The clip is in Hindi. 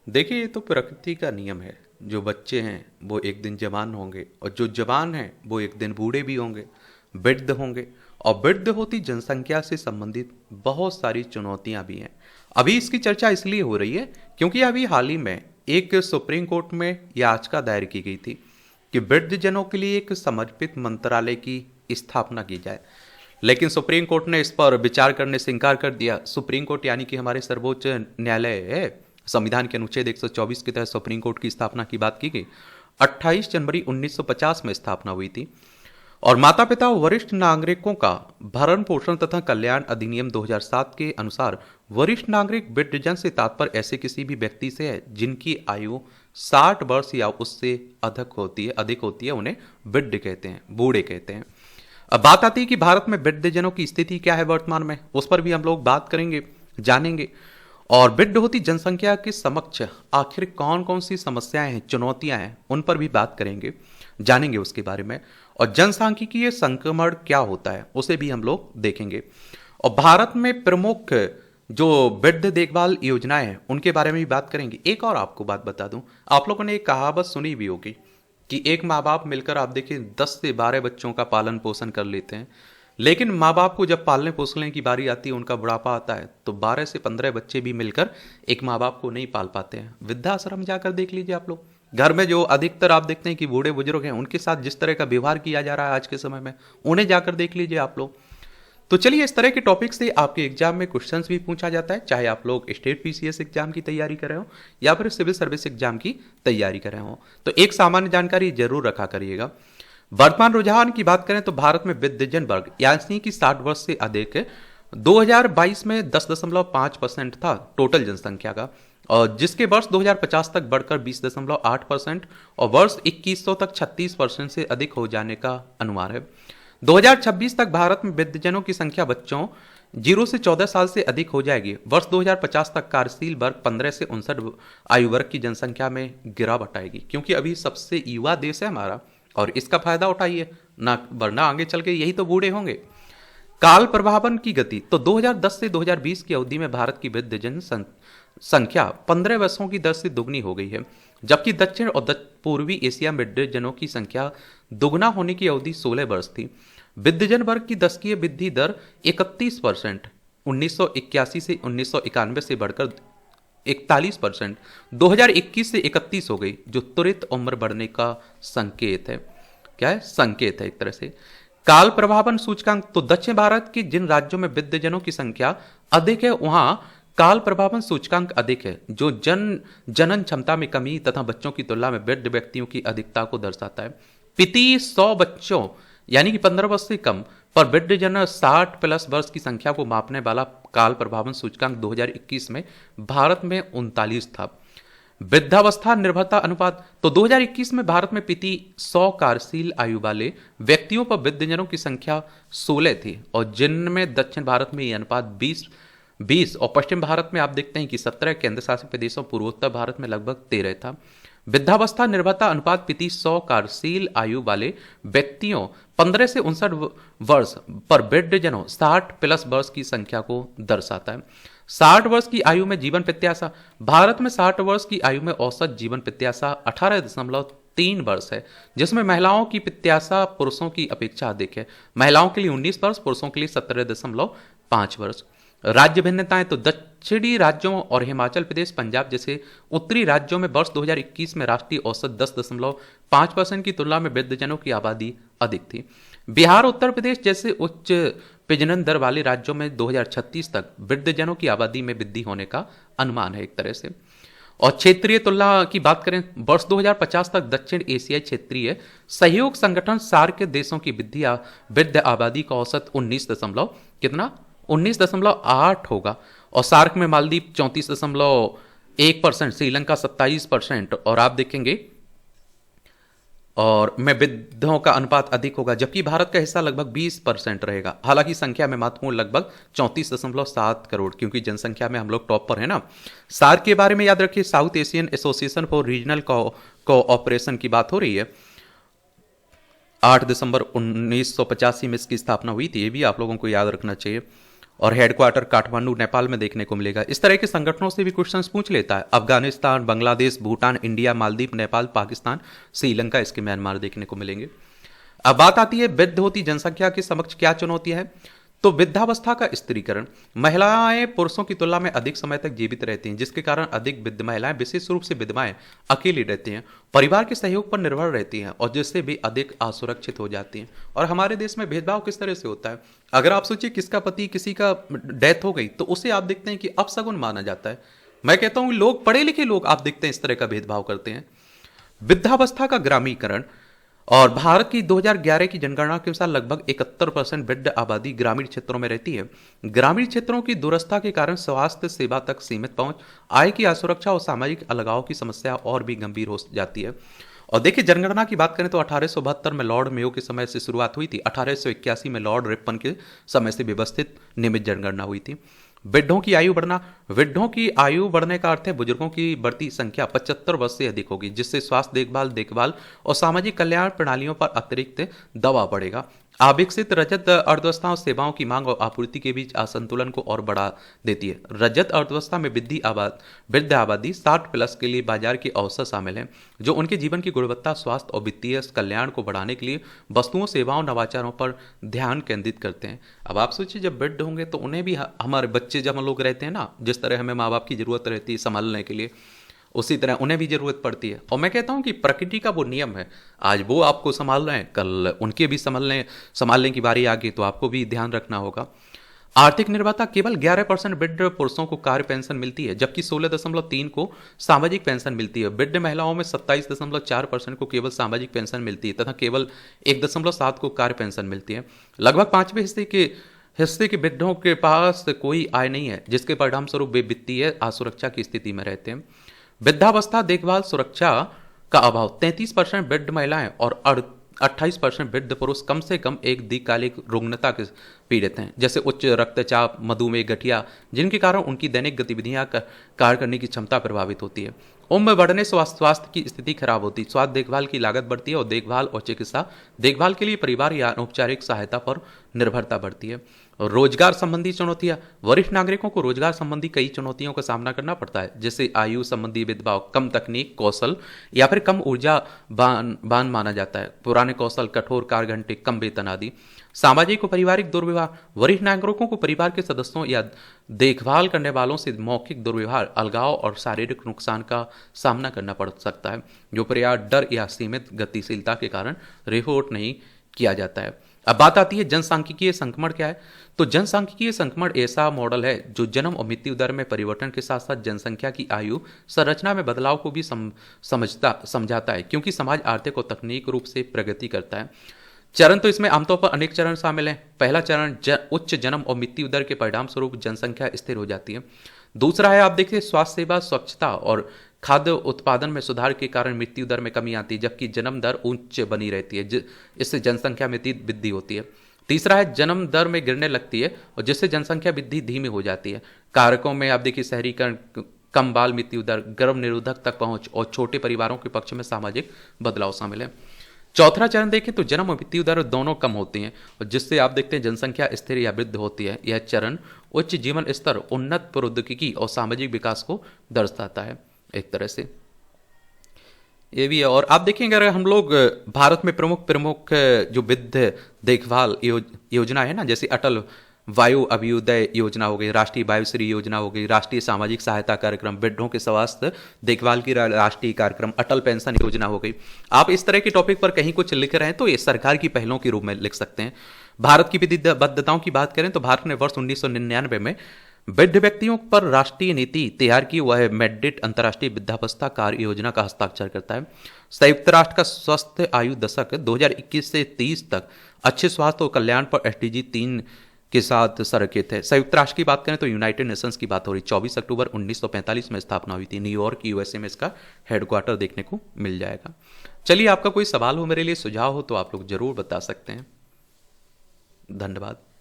देखिए, ये तो प्रकृति का नियम है। जो बच्चे हैं वो एक दिन जवान होंगे और जो जवान हैं वो एक दिन बूढ़े भी होंगे, वृद्ध होंगे। और वृद्ध होती जनसंख्या से संबंधित बहुत सारी चुनौतियां भी हैं। अभी इसकी चर्चा इसलिए हो रही है क्योंकि अभी हाल ही में एक सुप्रीम कोर्ट में याचिका दायर की गई थी कि वृद्धजनों के लिए एक समर्पित मंत्रालय की स्थापना की जाए। लेकिन सुप्रीम कोर्ट ने इस पर विचार करने से इनकार कर दिया। सुप्रीम कोर्ट यानी कि हमारे सर्वोच्च न्यायालय है। संविधान के अनुच्छेद 124 के तहत सुप्रीम कोर्ट की स्थापना की बात की गई। 28 जनवरी 1950 में स्थापना हुई थी। और माता पिता और वरिष्ठ नागरिकों का भरण पोषण तथा कल्याण अधिनियम 2007 के अनुसार वरिष्ठ नागरिक वृद्धजन से तात्पर्य ऐसे किसी भी व्यक्ति से है जिनकी आयु 60 वर्ष या उससे अधिक होती है, उन्हें वृद्ध कहते हैं, बूढ़े कहते हैं। अब बात आती है कि भारत में वृद्धजनों की स्थिति क्या है वर्तमान में, उस पर भी हम लोग बात करेंगे, जानेंगे। और वृद्ध होती जनसंख्या के समक्ष आखिर कौन कौन सी समस्याएं हैं, चुनौतियां हैं, उन पर भी बात करेंगे, जानेंगे उसके बारे में। और जनसांख्यिकीय संक्रमण क्या होता है उसे भी हम लोग देखेंगे। और भारत में प्रमुख जो वृद्ध देखभाल योजनाएं हैं उनके बारे में भी बात करेंगे। एक और आपको बात बता दूं, आप लोगों ने एक कहावत सुनी भी होगी कि एक माँ बाप मिलकर आप देखिए 10 से 12 बच्चों का पालन पोषण कर लेते हैं। लेकिन माँ बाप को जब पालने पोसने की बारी आती है, उनका बुढ़ापा आता है, तो 12 से 15 बच्चे भी मिलकर एक माँ बाप को नहीं पाल पाते हैं। वृद्धाश्रम जाकर देख लीजिए आप लोग, घर में जो अधिकतर आप देखते हैं कि बूढ़े बुजुर्ग हैं, उनके साथ जिस तरह का व्यवहार किया जा रहा है आज के समय में, उन्हें जाकर देख लीजिए आप लोग। तो चलिए, इस तरह के टॉपिक से आपके एग्जाम में क्वेश्चंस भी पूछा जाता है, चाहे आप लोग स्टेट पीसीएस एग्जाम की तैयारी कर रहे हो या फिर सिविल सर्विस एग्जाम की तैयारी कर रहे हो। तो एक सामान्य जानकारी जरूर रखा करिएगा। वर्तमान रुझान की बात करें तो भारत में वृद्धजन वर्ग यानी कि 60 वर्ष से अधिक 2022 में 10.5% था टोटल जनसंख्या का, और जिसके वर्ष 2050 तक बढ़कर 20.8% और वर्ष 2100 तक 36% से अधिक हो जाने का अनुमान है। 2026 तक भारत में वृद्धजनों की संख्या बच्चों 0 से 14 साल से अधिक हो जाएगी। वर्ष 2050 तक कार्यशील वर्ग 15 से 59 आयु वर्ग की जनसंख्या में गिरावट आएगी, क्योंकि अभी सबसे युवा देश है हमारा, और इसका फायदा उठाइए ना, वरना आगे चल के यही तो बूढ़े होंगे। काल प्रभावन की गति तो 2010 से 2020 की अवधि में भारत की वृद्धजन संख्या 15 वर्षों की दर से दुगनी हो गई है, जबकि दक्षिण और पूर्वी एशिया में वृद्धजनों की संख्या दुगना होने की अवधि 16 वर्ष थी। वृद्धजन वर्ग की दशकीय वृद्धि दर 31% 1981 से 1991 से बढ़कर 41% 2021 से 31 हो गई, जो त्वरित उम्र बढ़ने का संकेत है। क्या है? संकेत है एक तरह से। काल प्रभावन सूचकांक तो दक्षिण भारत के जिन राज्यों में वृद्धजनों की संख्या अधिक है वहां काल प्रभावन सूचकांक अधिक है, जो जनन क्षमता में कमी तथा बच्चों की तुलना में वृद्ध व्यक्तियों की अधिकता को दर्शाता है। प्रति 100 बच्चों यानी कि 15 वर्ष से कम पर वृद्धजन 60 प्लस वर्ष की संख्या को मापने वाला काल प्रभावन सूचकांक 2021 में भारत में 39 था। वृद्धावस्था निर्भरता अनुपात तो 2021 में भारत में प्रति 100 कार्यशील आयु वाले व्यक्तियों पर वृद्धजनों की संख्या 16 थी, और जिनमें दक्षिण भारत में यह अनुपात 20 और पश्चिम भारत में आप देखते हैं कि 17, केंद्र शासित प्रदेशों पूर्वोत्तर भारत में लगभग 13 था। वृद्धावस्था निर्भरता अनुपात प्रति 100 कार्यशील आयु वाले व्यक्तियों 15 से 59 वर्ष पर वृद्धजनों 60 प्लस वर्ष की संख्या को दर्शाता है। 60 वर्ष की आयु में जीवन प्रत्याशा भारत में 60 वर्ष की आयु में औसत जीवन प्रत्याशा 18.3 वर्ष है, जिसमें महिलाओं की प्रत्याशा पुरुषों की अपेक्षा अधिक है। महिलाओं के लिए 19 वर्ष, पुरुषों के लिए 17.5 वर्ष। राज्य भिन्नताएं तो दक्षिणी राज्यों और हिमाचल प्रदेश, पंजाब जैसे उत्तरी राज्यों में वर्ष 2021 में राष्ट्रीय औसत 10.5% की तुलना में वृद्धजनों की आबादी अधिक थी। बिहार, उत्तर प्रदेश जैसे उच्च प्रजनन दर वाले राज्यों में 2036 तक वृद्धजनों की आबादी में वृद्धि होने का अनुमान है एक तरह से। और क्षेत्रीय तुलना की बात करें, वर्ष 2050 तक दक्षिण एशियाई क्षेत्रीय सहयोग संगठन सार्क के देशों की वृद्ध आबादी का औसत 19.8 होगा, और सार्क में मालदीव 34.1%, श्रीलंका 27%, और आप देखेंगे और में वृद्धों का अनुपात अधिक होगा, जबकि भारत का हिस्सा लगभग 20% रहेगा। हालांकि संख्या में महत्वपूर्ण लगभग 34.7 करोड़, क्योंकि जनसंख्या में हम लोग टॉप पर है ना। सार्क के बारे में याद रखिए, south Asian association for regional cooperation की बात हो रही है। 8 दिसंबर 1985 में इसकी स्थापना हुई थी, ये भी आप लोगों को याद रखना चाहिए। और हेडक्वार्टर काठमांडू नेपाल में देखने को मिलेगा। इस तरह के संगठनों से भी क्वेश्चंस पूछ लेता है। अफगानिस्तान, बांग्लादेश, भूटान, इंडिया, मालदीव, नेपाल, पाकिस्तान, श्रीलंका, इसके म्यांमार देखने को मिलेंगे। अब बात आती है वृद्ध होती जनसंख्या के समक्ष क्या चुनौती है। तो वृद्धावस्था का स्त्रीकरण, महिलाएं पुरुषों की तुलना में अधिक समय तक जीवित रहती हैं, जिसके कारण अधिक वृद्ध महिलाएं, विशेष रूप से विधवाएं, अकेली रहती हैं, परिवार के सहयोग पर निर्भर रहती हैं और जिससे भी अधिक असुरक्षित हो जाती हैं। और हमारे देश में भेदभाव किस तरह से होता है, अगर आप सोचिए किसका पति किसी का डेथ हो गई तो उसे आप देखते हैं कि अपशगुन माना जाता है। मैं कहता हूं लोग, पढ़े लिखे लोग आप देखते हैं इस तरह का भेदभाव करते हैं। वृद्धावस्था का ग्रामीणकरण, और भारत की 2011 की जनगणना के अनुसार लगभग 71% वृद्ध आबादी ग्रामीण क्षेत्रों में रहती है। ग्रामीण क्षेत्रों की दूरस्थता के कारण स्वास्थ्य सेवा तक सीमित पहुंच, आय की असुरक्षा और सामाजिक अलगाव की समस्या और भी गंभीर हो जाती है। और देखिए जनगणना की बात करें तो 1872 में लॉर्ड मेयो के समय से शुरुआत हुई थी। 1881 में लॉर्ड रिपन के समय से व्यवस्थित नियमित जनगणना हुई थी। वृद्धों की आयु बढ़ना, वृद्धों की आयु बढ़ने का अर्थ है बुजुर्गों की बढ़ती संख्या 75 वर्ष से अधिक होगी, जिससे स्वास्थ्य देखभाल और सामाजिक कल्याण प्रणालियों पर अतिरिक्त दबाव बढ़ेगा। अविकसित रजत अर्थव्यवस्था और सेवाओं की मांग और आपूर्ति के बीच असंतुलन को और बढ़ा देती है। रजत अर्थव्यवस्था में वृद्ध आबादी 60 प्लस के लिए बाजार के अवसर शामिल हैं, जो उनके जीवन की गुणवत्ता, स्वास्थ्य और वित्तीय कल्याण को बढ़ाने के लिए वस्तुओं, सेवाओं, नवाचारों पर ध्यान केंद्रित करते हैं। अब आप सोचिए जब वृद्ध होंगे तो उन्हें भी, हमारे बच्चे जब हम लोग रहते हैं ना, जिस तरह हमें माँ बाप की जरूरत रहती है संभालने के लिए, उसी तरह उन्हें भी जरूरत पड़ती है। और मैं कहता हूं कि प्रकृति का वो नियम है, आज वो आपको संभाल रहे हैं, कल उनके भी संभालने की बारी आ गई तो आपको भी ध्यान रखना होगा। आर्थिक निर्भरता, केवल 11% वृद्ध पुरुषों को कार्य पेंशन मिलती है, जबकि 16.3 को सामाजिक पेंशन मिलती है। वृद्ध महिलाओं में 27.4% को केवल सामाजिक पेंशन मिलती है तथा केवल 1.7 को कार्य पेंशन मिलती है। लगभग 5वें हिस्से के वृद्धों के पास कोई आय नहीं है, जिसके परिणाम स्वरूप वे वित्तीय असुरक्षा की स्थिति में रहते हैं। वृद्धावस्था देखभाल सुरक्षा का अभाव, 33% वृद्ध महिलाएं और 28% वृद्ध पुरुष कम से कम एक दीर्घकालिक रुग्णता के पीड़ित हैं, जैसे उच्च रक्तचाप, मधुमेह, गठिया, जिनके कारण उनकी दैनिक गतिविधियां कार्य करने की क्षमता प्रभावित होती है। उम्र बढ़ने से स्वास्थ्य की स्थिति खराब होती है, स्वास्थ्य देखभाल की लागत बढ़ती है और देखभाल और चिकित्सा देखभाल के लिए परिवार या औपचारिक सहायता पर निर्भरता बढ़ती है। रोजगार संबंधी चुनौतियां, वरिष्ठ नागरिकों को रोजगार संबंधी कई चुनौतियों का सामना करना पड़ता है, जैसे आयु संबंधी भेदभाव, कम तकनीक कौशल या फिर कम ऊर्जा बान माना जाता है, पुराने कौशल, कठोर कार्य घंटे, कम वेतन आदि। सामाजिक और पारिवारिक दुर्व्यवहार, वरिष्ठ नागरिकों को परिवार के सदस्यों या देखभाल करने वालों से मौखिक दुर्व्यवहार, अलगाव और शारीरिक नुकसान का सामना करना पड़ सकता है, जो पर्याप्त डर या सीमित गतिशीलता के कारण रिपोर्ट नहीं किया जाता है। अब बात आती है जनसांख्यिकीय संक्रमण क्या है। तो जनसांख्यिकीय संक्रमण ऐसा मॉडल है जो जन्म और मृत्यु दर में परिवर्तन के साथ साथ जनसंख्या की आयु संरचना में बदलाव को भी समझाता है, क्योंकि समाज आर्थिक और तकनीक रूप से प्रगति करता है। चरण, तो इसमें आमतौर पर अनेक चरण शामिल हैं। पहला चरण उच्च जन्म और मृत्यु दर के परिणाम स्वरूप जनसंख्या स्थिर हो जाती है। दूसरा है, आप देखिए, स्वास्थ्य सेवा, स्वच्छता और खाद्य उत्पादन में सुधार के कारण मृत्यु दर में कमी आती है, जबकि जन्म दर उच्च बनी रहती है, इससे जनसंख्या में वृद्धि होती है। तीसरा है, जन्म दर में गिरने लगती है और जिससे जनसंख्या वृद्धि धीमी हो जाती है। कारकों में आप देखिए शहरीकरण, कम बाल मृत्यु दर, गर्भ निरोधक तक पहुंच और छोटे परिवारों के पक्ष में सामाजिक बदलाव शामिल है। चौथा चरण देखें तो जन्म और मृत्यु दर दोनों कम होती हैं और जिससे आप देखते हैं जनसंख्या स्थिर या वृद्धि होती है। यह चरण उच्च जीवन स्तर, उन्नत प्रौद्योगिकी और सामाजिक विकास को दर्शाता है एक तरह से, ये भी है। और आप देखेंगे अगर हम लोग भारत में प्रमुख जो वृद्ध देखभाल योजना है ना, जैसे अटल वायु अभ्युदय योजना हो गई, राष्ट्रीय वायुश्री योजना हो गई, राष्ट्रीय सामाजिक सहायता कार्यक्रम, वृद्धों के स्वास्थ्य देखभाल की राष्ट्रीय कार्यक्रम, अटल पेंशन योजना हो गई। आप इस तरह के टॉपिक पर कहीं कुछ लिख रहे हैं तो ये सरकार की पहलों के रूप में लिख सकते हैं। भारत की प्रतिबद्धताओं की बात करें तो भारत ने वर्ष 1999 में वृद्ध व्यक्तियों पर राष्ट्रीय नीति तैयार की। वह मैड्रिड अंतर्राष्ट्रीय वृद्धावस्था कार्य योजना का हस्ताक्षर करता है। संयुक्त राष्ट्र का स्वस्थ आयु दशक 2021 से 30 तक अच्छे स्वास्थ्य और कल्याण पर SDG 3 के साथ संरेखित है। संयुक्त राष्ट्र की बात करें तो यूनाइटेड नेशंस की बात हो रही, 24 अक्टूबर 1945 में स्थापना हुई थी। न्यूयॉर्क USA में इसका हेडक्वार्टर देखने को मिल जाएगा। चलिए, आपका कोई सवाल हो मेरे लिए, सुझाव हो तो आप लोग जरूर बता सकते हैं। धन्यवाद।